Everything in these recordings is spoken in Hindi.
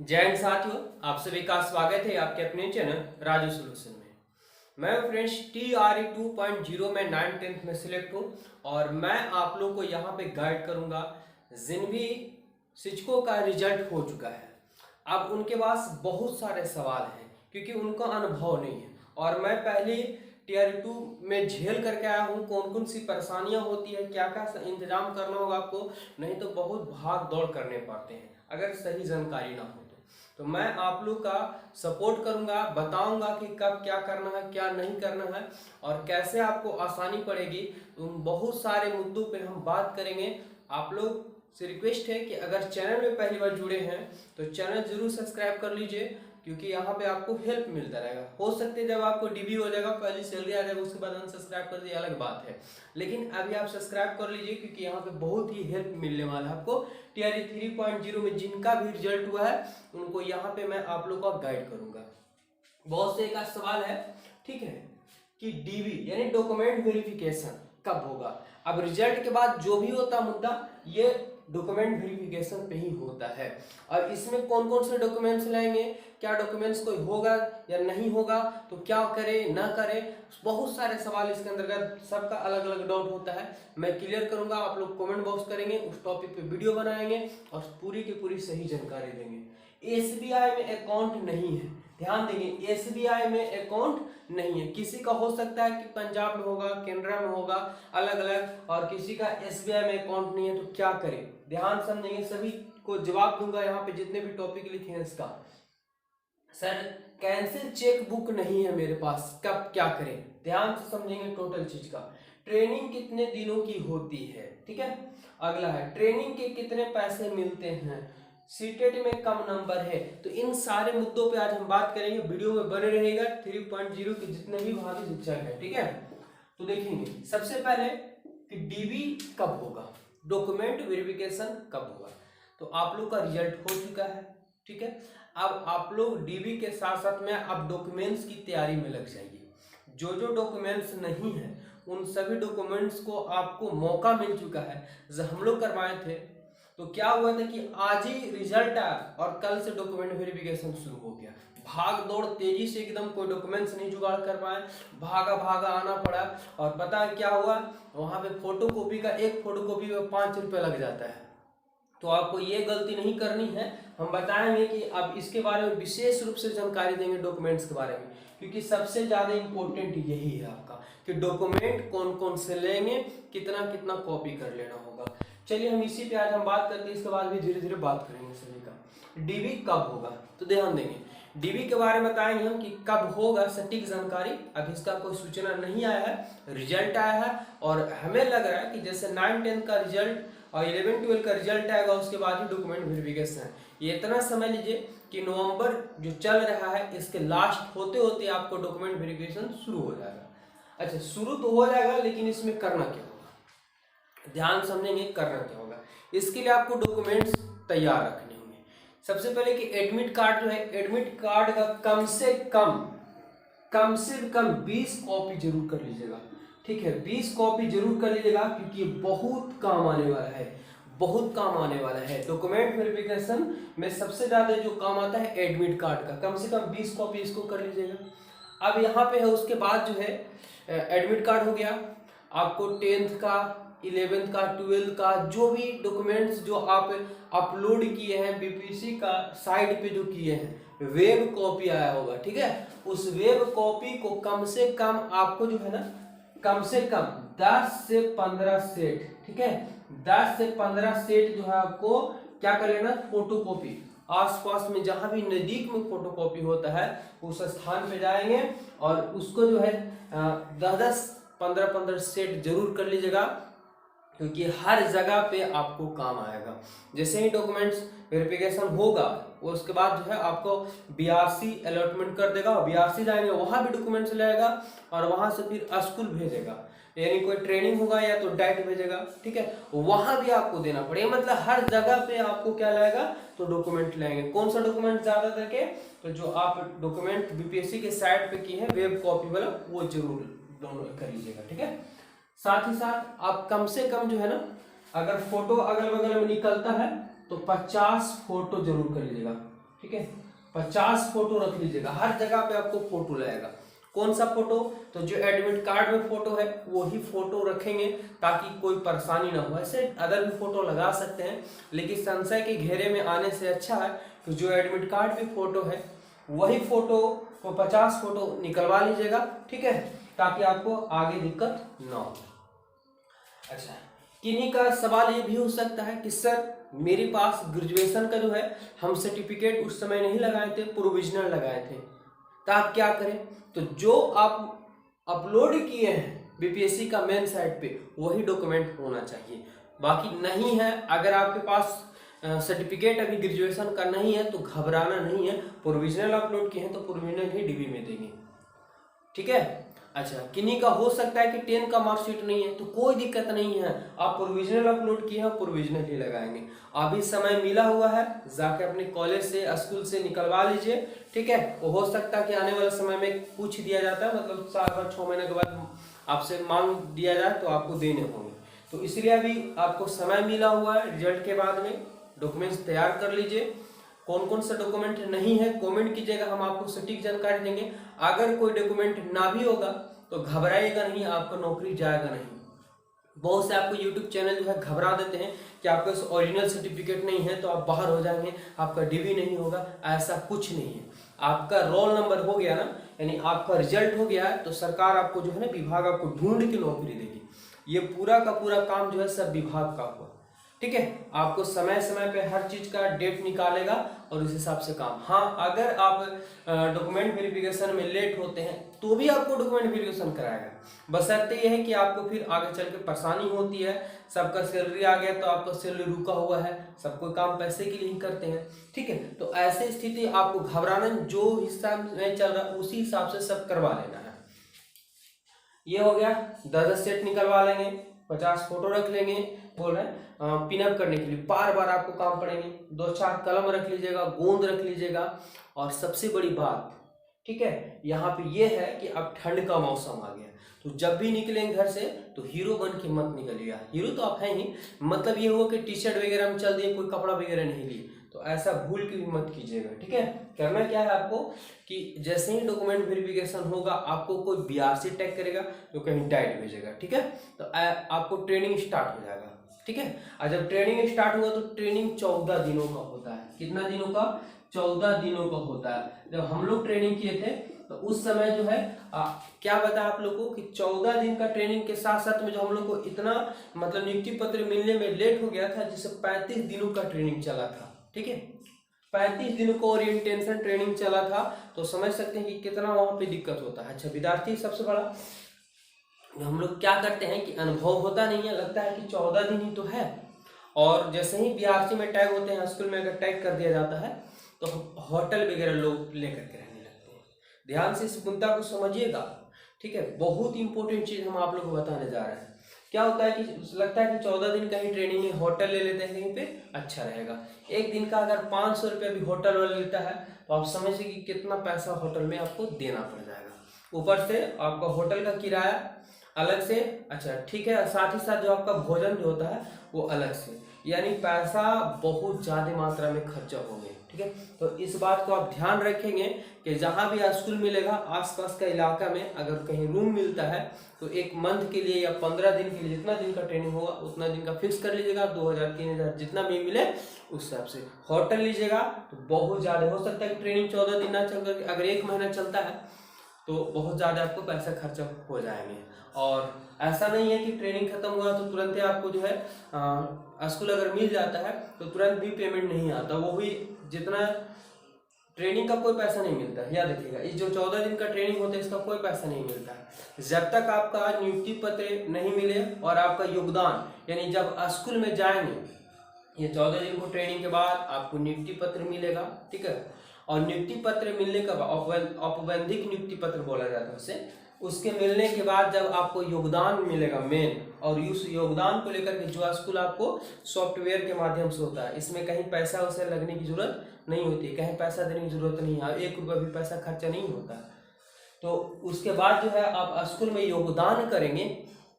जय हिंद साथियों, आप सभी का स्वागत है आपके अपने चैनल राजू सोल्यूशन में। मैं फ्रेंड्स TRE 2.0 में 9th में सिलेक्ट हूँ और मैं आप लोगों को यहाँ पे गाइड करूँगा जिन भी शिक्षकों का रिजल्ट हो चुका है। अब उनके पास बहुत सारे सवाल हैं क्योंकि उनका अनुभव नहीं है और मैं पहले TRE 2 में झेल करके आया हूँ। कौन कौन सी परेशानियाँ होती है, क्या क्या इंतजाम करना होगा आपको, नहीं तो बहुत भाग दौड़ करने पड़ते हैं अगर सही जानकारी ना हो तो मैं आप लोग का सपोर्ट करूंगा, बताऊंगा कि कब क्या करना है, क्या नहीं करना है और कैसे आपको आसानी पड़ेगी। उन बहुत सारे मुद्दों पे हम बात करेंगे। आप लोग से रिक्वेस्ट है कि अगर चैनल में पहली बार जुड़े हैं तो चैनल जरूर सब्सक्राइब कर लीजिए क्योंकि यहाँ पे आपको हेल्प मिलता रहेगा। हो सकते है जब आपको डीबी हो जाएगा, पहली सैलरी आ जाएगा, उसके बाद अनसब्सक्राइब कर दिए, अलग बात है, लेकिन अभी आप सब्सक्राइब कर लीजिए क्योंकि यहाँ पे बहुत ही हेल्प मिलने वाला है आपको। TRE 3.0 में जिनका भी रिजल्ट हुआ है उनको यहाँ पे मैं आप लोग को गाइड करूंगा। बहुत से का सवाल है, ठीक है, कि डीवी यानी डॉक्यूमेंट वेरिफिकेशन कब होगा। अब रिजल्ट के बाद जो भी होता मुद्दा ये डॉक्यूमेंट वेरिफिकेशन पे ही होता है और इसमें कौन कौन से डॉक्यूमेंट्स लाएंगे, क्या डॉक्यूमेंट्स कोई होगा या नहीं होगा, तो क्या करे ना करे, बहुत सारे सवाल इसके अंतर्गत, सबका अलग अलग डाउट होता है। मैं क्लियर करूंगा, आप लोग कमेंट बॉक्स करेंगे, उस टॉपिक पे वीडियो बनाएंगे और पूरी की पूरी सही जानकारी देंगे। SBI में अकाउंट नहीं है, ध्यान देंगे, SBI में अकाउंट नहीं है। किसी का हो सकता है कि पंजाब में होगा, केनरा में होगा, अलग अलग, और किसी का SBI में अकाउंट नहीं है तो क्या करें, ध्यान समझेंगे, सभी को जवाब दूंगा यहाँ पे जितने भी टॉपिक लिखे हैं इसका। सर कैंसिल चेक बुक नहीं है मेरे पास, कब क्या करें, ध्यान से समझेंगे टोटल चीज का। ट्रेनिंग कितने दिनों की होती है, ठीक है। अगला है ट्रेनिंग के कितने पैसे मिलते हैं, सीटेट में कम नंबर है। तो इन सारे मुद्दों पे आज हम बात करेंगे, वीडियो में बने रहेगा। 3.0 के जितने भी भावी शिक्षक है, ठीक है, तो देखेंगे सबसे पहले कि डीबी कब होगा, डॉक्यूमेंट वेरिफिकेशन कब होगा। तो आप लोग का रिजल्ट हो चुका है, ठीक है। अब आप लोग डीबी के साथ साथ में अब डॉक्यूमेंट्स की तैयारी में लग जाइए। जो जो डॉक्यूमेंट्स नहीं है उन सभी डॉक्यूमेंट्स को आपको मौका मिल चुका है। जब हम लोग करवाए थे तो क्या हुआ था कि आज ही रिजल्ट आया और कल से डॉक्यूमेंट वेरिफिकेशन शुरू हो गया। भाग दौड़ तेजी से एकदम, कोई डॉक्यूमेंट्स नहीं जुगाड़ कर पाए, भागा भागा आना पड़ा। और पता है क्या हुआ, वहां पे फोटो कॉपी का, एक फोटो कॉपी में 5 रुपये लग जाता है। तो आपको ये गलती नहीं करनी है। हम बताएंगे कि अब इसके बारे में विशेष रूप से जानकारी देंगे डॉक्यूमेंट्स के बारे में, क्योंकि सबसे ज्यादा इंपॉर्टेंट यही है आपका कि डॉक्यूमेंट कौन कौन से लेंगे, कितना कितना कॉपी कर लेना होगा। चलिए हम इसी पे आज हम बात करते हैं, इसके बाद भी धीरे धीरे बात करेंगे सभी का। डीबी कब होगा तो ध्यान देंगे, डीबी के बारे में बताएंगे हम कि कब होगा, सटीक जानकारी। अब इसका कोई सूचना नहीं आया है, रिजल्ट आया है और हमें लग रहा है कि जैसे 9-10 का रिजल्ट और 11-12 का रिजल्ट आएगा उसके बाद ही डॉक्यूमेंट वेरिफिकेशन है। ये इतना समझ लीजिए कि नवंबर जो चल रहा है इसके लास्ट होते होते आपको डॉक्यूमेंट वेरिफिकेशन शुरू हो जाएगा। अच्छा, शुरू तो हो जाएगा लेकिन इसमें करना क्या होगा, ध्यान समझेंगे, करना क्या होगा। इसके लिए आपको डॉक्यूमेंट्स तैयार रखने होंगे। सबसे पहले कि एडमिट कार्ड जो है, एडमिट कार्ड का कम से कम 20 कॉपी जरूर कर लीजिएगा, ठीक है। 20 कॉपी जरूर कर लीजिएगा क्योंकि बहुत काम आने वाला है, बहुत काम आने वाला है। डॉक्यूमेंट वेरिफिकेशन में सबसे ज्यादा जो काम आता है एडमिट कार्ड का, कम से कम 20 कॉपी इसको कर लीजिएगा। अब यहाँ पे है, उसके बाद जो है एडमिट कार्ड हो गया, आपको 10th का, 11th का, 12th का जो भी डॉक्यूमेंट्स जो आप अपलोड किए हैं बीपीसी का साइट पे जो किए हैं, वेब कॉपी आया होगा, ठीक है। उस वेब कॉपी को कम से कम आपको जो है ना, कम से कम 10 से 15 सेट, ठीक है, 10 से 15 सेट जो है आपको क्या कर लेना, फोटो कॉपी। आसपास में जहां भी नजदीक में फोटो कॉपी होता है उस स्थान पे जाएंगे और उसको जो है 10-10, 15-15 सेट जरूर कर लीजिएगा क्योंकि हर जगह पे आपको काम आएगा। जैसे ही डॉक्यूमेंट्स वेरिफिकेशन होगा उसके बाद जो है आपको BRC अलॉटमेंट कर देगा और BRC जाएंगे, वहां भी डॉक्यूमेंट्स लाएगा और वहां से फिर स्कूल भेजेगा, यानी कोई ट्रेनिंग होगा या तो डाइट भेजेगा, ठीक है, वहां भी आपको देना पड़ेगा। मतलब हर जगह पे आपको क्या लाएगा, तो डॉक्यूमेंट लाएंगे। कौन सा डॉक्यूमेंट ज्यादातर के, तो जो आप डॉक्यूमेंट बीपीएससी के साइट पे की है वेब कॉपी वाला, वो जरूर डाउनलोड कर लीजिएगा, ठीक है। साथ ही साथ आप कम से कम जो है ना, अगर फोटो अगल बगल में निकलता है तो 50 फोटो जरूर कर लीजिएगा, ठीक है, 50 फोटो रख लीजिएगा। हर जगह पे आपको फोटो लगेगा। कौन सा फोटो? तो जो एडमिट कार्ड में फोटो है वही फोटो रखेंगे ताकि कोई परेशानी ना हो। ऐसे अदर भी फोटो लगा सकते हैं, लेकिन संशय के घेरे में आने से अच्छा है कि जो एडमिट कार्ड में फोटो है वही फोटो को 50 फोटो निकलवा लीजिएगा, ठीक है, ताकि आपको आगे दिक्कत ना हो। अच्छा, किन्हीं का सवाल ये भी हो सकता है कि सर मेरे पास ग्रेजुएशन का जो है हम सर्टिफिकेट उस समय नहीं लगाए थे, प्रोविजनल लगाए थे, तो आप क्या करें? तो जो आप अपलोड किए हैं बीपीएससी का मेन साइट पे वही डॉक्यूमेंट होना चाहिए। बाकी नहीं है, अगर आपके पास सर्टिफिकेट अभी ग्रेजुएशन का नहीं है तो घबराना नहीं है, प्रोविजनल अपलोड किए हैं तो प्रोविजनल ही डीबी में देंगे, ठीक है। अच्छा, किन्हीं का हो सकता है कि 10 का मार्कशीट नहीं है, तो कोई दिक्कत नहीं है, आप प्रोविजनल अपलोड किए हैं, प्रोविजनल ही लगाएंगे। अभी समय मिला हुआ है, जाके अपने कॉलेज से स्कूल से निकलवा लीजिए, ठीक है। वो हो सकता है कि आने वाले समय में पूछ दिया जाता है, मतलब साल भर 6 महीने के बाद आपसे मांग दिया जाए तो आपको देने होंगे, तो इसलिए अभी आपको समय मिला हुआ है। रिजल्ट के बाद में डॉक्यूमेंट्स तैयार कर लीजिए। कौन कौन सा डॉक्यूमेंट नहीं है कमेंट कीजिएगा, हम आपको सटीक जानकारी देंगे। अगर कोई डॉक्यूमेंट ना भी होगा तो घबराइएगा नहीं, आपका नौकरी जाएगा नहीं। बहुत से आपको यूट्यूब चैनल जो है घबरा देते हैं कि आपके पास ओरिजिनल सर्टिफिकेट नहीं है तो आप बाहर हो जाएंगे, आपका डीबी नहीं होगा। ऐसा कुछ नहीं है, आपका रोल नंबर हो गया ना, यानी आपका रिजल्ट हो गया है, तो सरकार आपको जो है ना, विभाग आपको ढूंढ के नौकरी देगी। ये पूरा का पूरा काम जो है सब विभाग का हुआ, ठीक है। आपको समय समय पे हर चीज का डेट निकालेगा और उस हिसाब से काम। हाँ, अगर आप डॉक्यूमेंट वेरिफिकेशन में लेट होते हैं तो भी आपको डॉक्यूमेंट वेरिफिकेशन कराएगा, बशर्ते यह है कि आपको फिर आगे चल के परेशानी होती है। सबका सैलरी आ गया तो आपका सैलरी रुका हुआ है, सब कोई काम पैसे के लिए ही करते हैं, ठीक है। तो ऐसी स्थिति आपको घबराना, जो हिसाब में चल रहा है उसी हिसाब से सब करवा लेना है। ये हो गया, 10 सेट निकलवा लेंगे, 50 फोटो रख लेंगे, बोल रहे हैं पिनअप करने के लिए बार बार आपको काम पड़ेंगे। 2-4 कलम रख लीजिएगा, गोंद रख लीजिएगा। और सबसे बड़ी बात, ठीक है, यहाँ पे ये है कि अब ठंड का मौसम आ गया, तो जब भी निकलेंगे घर से तो हीरो बन के मत निकलिएगा। हीरो तो आप हैं ही, मतलब ये हुआ कि टी शर्ट वगैरह में चल दिए, कोई कपड़ा वगैरह नहीं लिए, तो ऐसा भूल के भी मत कीजिएगा, ठीक है। करना क्या है आपको कि जैसे ही डॉक्यूमेंट वेरिफिकेशन होगा आपको कोई बीआरसी टैग करेगा तो कहीं डाइट भेजेगा, ठीक है। तो आपको ट्रेनिंग स्टार्ट हो जाएगा, ठीक है। और जब ट्रेनिंग स्टार्ट हुआ तो ट्रेनिंग 14 दिनों का होता है। कितना दिनों का? 14 दिनों का होता है। जब हम लोग ट्रेनिंग किए थे तो उस समय जो है क्या बताया आप लोगों को कि 14 दिन का ट्रेनिंग के साथ साथ में जो हम लोग को इतना मतलब नियुक्ति पत्र मिलने में लेट हो गया था, जिससे 35 दिनों का ट्रेनिंग चला था, ठीक है। 35 दिनों का ओरिएंटेशन ट्रेनिंग चला था, तो समझ सकते हैं कि कितना वहां पे दिक्कत होता है। अच्छा, विद्यार्थी सबसे बड़ा हम लोग क्या करते हैं कि अनुभव होता नहीं है, लगता है कि 14 दिन ही तो है, और जैसे ही बीआरसी में टैग होते हैं, स्कूल में अगर टैग कर दिया जाता है तो होटल वगैरह लोग लेकर के रहने लगते हैं। ध्यान से इस मुद्दा को समझिएगा, ठीक है। बहुत इंपॉर्टेंट चीज हम आप लोग को बताने जा रहे हैं। क्या होता है कि लगता है कि 14 दिन का ही ट्रेनिंग है, होटल ले लेते हैं कहीं पे, अच्छा रहेगा। एक दिन का अगर 500 रुपये भी होटल वाला लेता है तो आप समझिए कि कितना पैसा होटल में आपको देना पड़ जाएगा। ऊपर से आपका होटल का किराया अलग से, अच्छा ठीक है, साथ ही साथ जो आपका भोजन जो होता है वो अलग से, यानी पैसा बहुत ज़्यादा मात्रा में खर्चा होंगे, ठीक है। तो इस बात को आप ध्यान रखेंगे कि जहाँ भी स्कूल मिलेगा आसपास का इलाका में अगर कहीं रूम मिलता है तो 1 मंथ के लिए या 15 दिन के लिए जितना दिन का ट्रेनिंग होगा उतना दिन का फिक्स कर लीजिएगा। 2000-3000 जितना भी मिले उस हिसाब से होटल लीजिएगा। तो बहुत ज़्यादा हो सकता है कि ट्रेनिंग 14 दिन ना चल कर अगर 1 महीना चलता है तो बहुत ज़्यादा आपको पैसा खर्चा हो जाएंगे। और ऐसा नहीं है कि ट्रेनिंग खत्म हुआ तो तुरंत ही आपको जो है स्कूल अगर मिल जाता है तो तुरंत भी पेमेंट नहीं आता, वो भी जितना ट्रेनिंग का कोई पैसा नहीं मिलता है। याद रखिएगा, इस जो 14 दिन का ट्रेनिंग होता है इसका कोई पैसा नहीं मिलता है जब तक आपका नियुक्ति पत्र नहीं मिले और आपका योगदान, यानी जब स्कूल में जाएंगे ये 14 दिन को ट्रेनिंग के बाद आपको नियुक्ति पत्र मिलेगा, ठीक है। और नियुक्ति पत्र मिलने का औपबंधिक नियुक्ति पत्र बोला जाता है उसे, उसके मिलने के बाद जब आपको योगदान मिलेगा मेन, और उस योगदान को लेकर के जो स्कूल आपको सॉफ्टवेयर के माध्यम से होता है, इसमें कहीं पैसा उसे लगने की जरूरत नहीं होती, कहीं पैसा देने की जरूरत नहीं है, 1 रुपया भी पैसा खर्चा नहीं होता। तो उसके बाद जो है आप स्कूल में योगदान करेंगे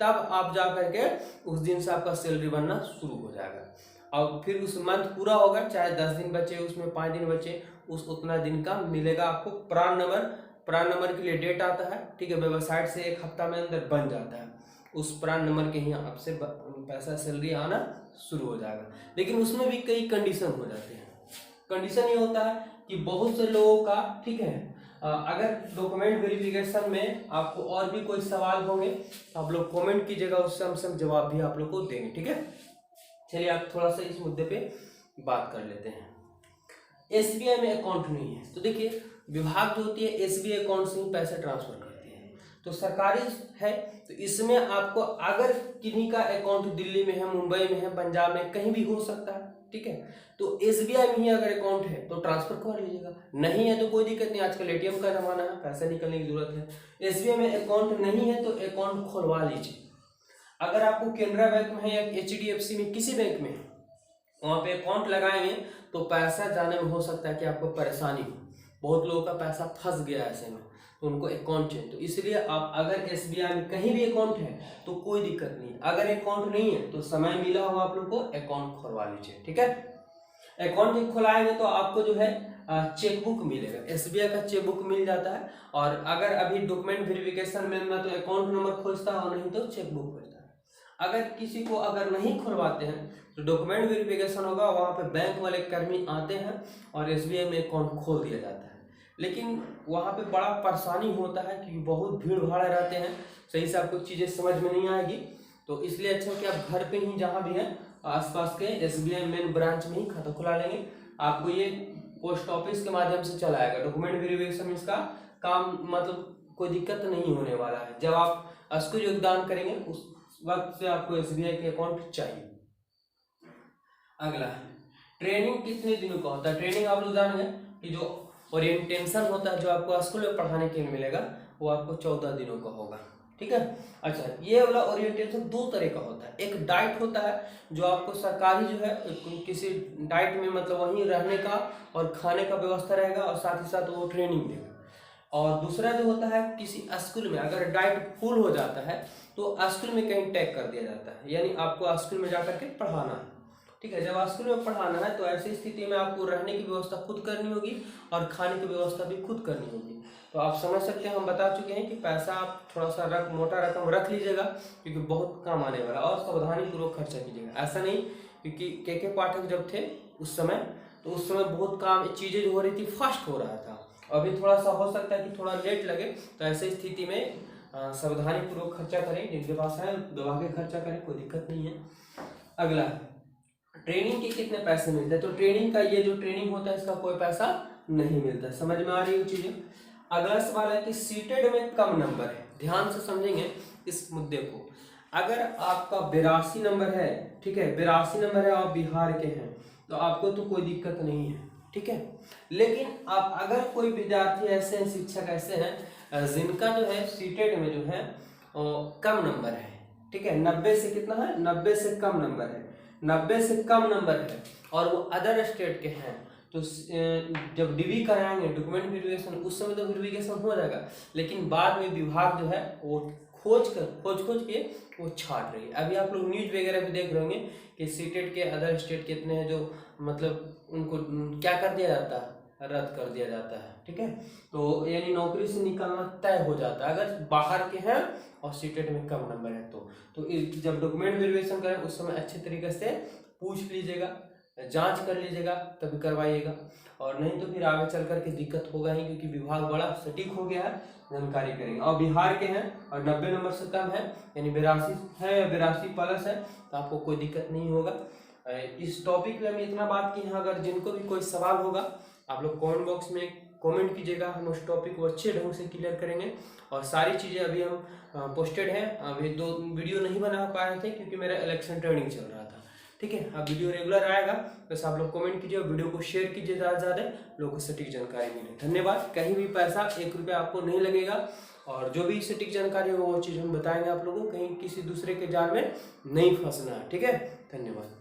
तब आप जा करके उस दिन से आपका सैलरी बनना शुरू हो जाएगा। और फिर उस मंथ पूरा होगा, चाहे 10 दिन बचे उसमें 5 दिन बचे, उस उतना दिन का मिलेगा आपको प्रान नंबर के लिए डेट आता है, ठीक है, वेबसाइट से 1 हफ्ता में अंदर बन जाता है, उस प्रान नंबर के ही आपसे पैसा सैलरी आना शुरू हो जाएगा। लेकिन उसमें भी कई कंडीशन हो जाते हैं। कंडीशन ये होता है कि बहुत से लोगों का, ठीक है, अगर डॉक्यूमेंट वेरिफिकेशन में आपको और भी कोई सवाल होंगे तो आप लोग कमेंट कीजिएगा, उससे हम सब जवाब भी आप लोग को देंगे, ठीक है। चलिए आप थोड़ा सा इस मुद्दे पे बात कर लेते हैं। एसबीआई में अकाउंट नहीं है तो देखिए, विभाग जो होती है एसबीआई अकाउंट से ही पैसे ट्रांसफर करती है, तो सरकारी है, तो इसमें आपको अगर किन्हीं का अकाउंट दिल्ली में है, मुंबई में है, पंजाब में, कहीं भी हो सकता है, ठीक है, तो एसबीआई में ही अगर अकाउंट है तो ट्रांसफर कर लीजिएगा, नहीं है तो कोई दिक्कत नहीं, आजकल एटीएम का जमाना है, पैसा निकलने की जरूरत है। एसबीआई में अकाउंट नहीं है तो अकाउंट खुलवा लीजिए। अगर आपको केनरा बैंक में है या एचडीएफसी में, किसी बैंक में वहाँ पे अकाउंट लगाएंगे तो पैसा जाने में हो सकता है कि आपको परेशानी हो, बहुत लोगों का पैसा फंस गया ऐसे में, तो उनको अकाउंट चाहिए। तो इसलिए आप अगर एसबीआई में कहीं भी अकाउंट है तो कोई दिक्कत नहीं, अगर अकाउंट नहीं है तो समय मिला हो आप लोग को अकाउंट खुलवा लीजिए, ठीक है। अकाउंट जब खुलाएंगे तो आपको जो है चेकबुक मिलेगा, एसबीआई का चेकबुक मिल जाता है, और अगर अभी डॉक्यूमेंट वेरिफिकेशन में ना तो अकाउंट नंबर खोजता है और नहीं तो चेकबुक खोजता है। अगर किसी को अगर नहीं खुलवाते हैं तो डॉक्यूमेंट वेरिफिकेशन होगा, वहाँ पे बैंक वाले कर्मी आते हैं और एसबीआई में अकाउंट खोल दिया जाता है। लेकिन वहाँ पे बड़ा परेशानी होता है क्योंकि बहुत भीड़ भाड़ रहते हैं, सही से आपको चीज़ें समझ में नहीं आएगी, तो इसलिए अच्छा कि आप घर पे ही जहाँ भी है आसपास के एसबीआई मेन ब्रांच में ही खाता खुला लेंगे। आपको ये पोस्ट ऑफिस के माध्यम से चला आएगा, डॉक्यूमेंट वेरिफिकेशन इसका काम, मतलब कोई दिक्कत नहीं होने वाला है। जब आप स्कूल योगदान करेंगे उस वक्त से आपको एसबीआई के अकाउंट चाहिए। अगला ट्रेनिंग कितने दिनों का होता है। ट्रेनिंग आप लोग जानेंगे कि जो ओरिएंटेशन होता है जो आपको स्कूल में पढ़ाने के लिए मिलेगा वो आपको 14 दिनों का होगा, ठीक है। अच्छा, ये वाला ओरिएंटेशन 2 तरह का होता है, एक डाइट होता है जो आपको सरकारी जो है किसी डाइट में, मतलब वहीं रहने का और खाने का व्यवस्था रहेगा और साथ ही साथ वो ट्रेनिंग देगा, और दूसरा जो होता है किसी स्कूल में अगर डाइट फुल हो जाता है तो स्कूल में कहीं टैग कर दिया जाता है, यानी आपको स्कूल में जाकर के पढ़ाना है, ठीक है। जब स्कूल में पढ़ाना है तो ऐसी स्थिति में आपको रहने की व्यवस्था खुद करनी होगी और खाने की व्यवस्था भी खुद करनी होगी। तो आप समझ सकते हैं, हम बता चुके हैं कि पैसा आप थोड़ा सा मोटा रकम रख लीजिएगा क्योंकि बहुत काम आने वाला, और सावधानी पूर्वक खर्चा कीजिएगा। ऐसा नहीं, क्योंकि के पाठक जब थे उस समय, तो उस समय बहुत काम चीज़ें जो हो रही थी फास्ट हो रहा था, अभी थोड़ा सा हो सकता है कि थोड़ा लेट लगे, तो ऐसे स्थिति में सावधानी पूर्वक खर्चा करें, जिनके पास है दवा के खर्चा करें, कोई दिक्कत नहीं है। अगला, ट्रेनिंग के कितने पैसे मिलते हैं। तो ट्रेनिंग का, ये जो ट्रेनिंग होता है इसका कोई पैसा नहीं मिलता, समझ में आ रही है चीजें। अगला सवाल है कि सीटेड में कम नंबर है, ध्यान से समझेंगे इस मुद्दे को। अगर आपका 82 नंबर है, ठीक है, 82 नंबर है, आप बिहार के हैं तो आपको तो कोई दिक्कत नहीं है, ठीक है। लेकिन आप अगर कोई विद्यार्थी ऐसे हैं, शिक्षक ऐसे हैं जिनका जो है सीटेड में जो है कम नंबर है, ठीक है, 90 से कितना है, 90 से कम नंबर है, 90 से कम नंबर है और वो अदर स्टेट के हैं, तो जब डीवी कराएंगे डॉक्यूमेंट वेरिफिकेशन, उस समय तो वेरिफिकेशन हो जाएगा, लेकिन बाद में विभाग जो है वो खोज के वो छाट रही है। अभी आप लोग न्यूज वगैरह भी देख रहे होंगे कि सीटेट के अदर स्टेट कितने हैं जो मतलब उनको क्या कर दिया जाता है, रद्द कर दिया जाता है, ठीक है। तो यानी नौकरी से निकलना तय हो जाता है अगर बाहर के हैं और सीटेट में कम नंबर है तो जब डॉक्यूमेंट वेरिफिकेशन करें उस समय अच्छे तरीके से पूछ लीजिएगा, जांच कर लीजिएगा, तभी करवाइएगा, और नहीं तो फिर आगे चल करके दिक्कत होगा ही, क्योंकि विभाग बड़ा सटीक हो गया है, जानकारी करेंगे। और बिहार के हैं और 90 नंबर से कम है, यानी 82 है या 82 प्लस है, तो आपको कोई दिक्कत नहीं होगा। इस टॉपिक में हम इतना बात की हैं, अगर जिनको भी कोई सवाल होगा आप लोग कमेंट बॉक्स में कमेंट कीजिएगा, हम उस टॉपिक को अच्छे ढंग से क्लियर करेंगे। और सारी चीज़ें अभी हम पोस्टेड हैं, अभी 2 वीडियो नहीं बना पा रहे थे क्योंकि मेरा इलेक्शन ट्रेनिंग चल रहा था, ठीक है। अब वीडियो रेगुलर आएगा, बस आप लोग कमेंट कीजिए, वीडियो को शेयर कीजिए ज़्यादा से ज़्यादा, लोगों को सटीक जानकारी मिले। धन्यवाद। कहीं भी पैसा 1 रुपया आपको नहीं लगेगा, और जो भी सटीक जानकारी हो वो चीज़ हम बताएंगे आप लोगों को, कहीं किसी दूसरे के जाल में नहीं फंसना है, ठीक है। धन्यवाद।